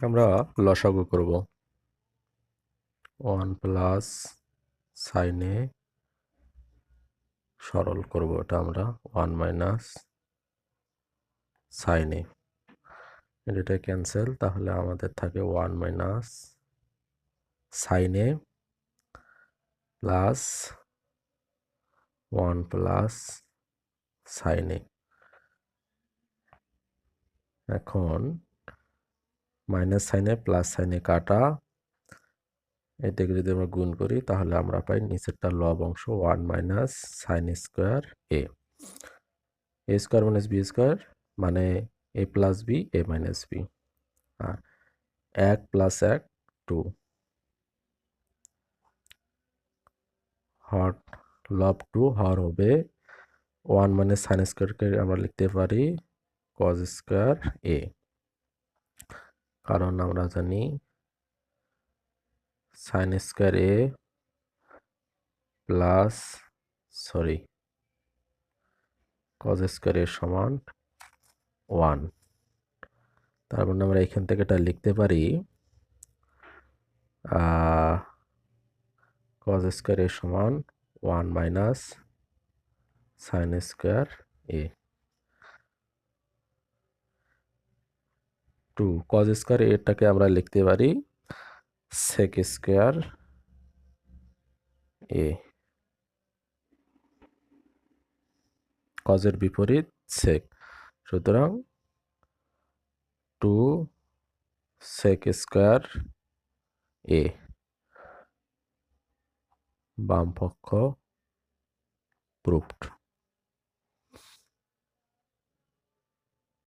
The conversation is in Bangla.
আমরা লসাগু করব। 1 প্লাস সাইন এ, সরল করব এটা আমরা 1 মাইনাস সাইন এ, এটা ক্যান্সেল, তাহলে আমাদের থাকে 1 মাইনাস সাইন এ প্লাস 1 প্লাস সাইন এ। এখন মাইনাস সাইন এ প্লাস সাইন এ কাটা, এটাকে যদি আমরা গুণ করি তাহলে আমরা পাই নিচেরটা লব অংশ 1 মাইনাস সাইন স্কোয়ার এ। এ স্কোয়ার মাইনাস বি স্কোয়ার মানে এ plus B A minus B, R 1 plus 1 2, হর লব 2 হর হবে 1 মাইনাস সাইন স্কোয়ারকে আমরা লিখতে পারি কজ স্কোয়ার এ, কারণ আমরা জানি সাইন স্কোয়ার এ প্লাস কজ স্কোয়ার এর সমান 1। তার মানে আমরা এখান থেকে এটা লিখতে পারি কজ স্কোয়ার এর সমান 1 মাইনাস সাইন স্কোয়ার এ। 2 কজ স্কোয়ার এটাকে আমরা লিখতে পারি সেক স্কোয়ার এ, কজের বিপরীত সেক, সুতরাং 2 সেক স্কোয়ার এ, বাম পক্ষ প্রুফড।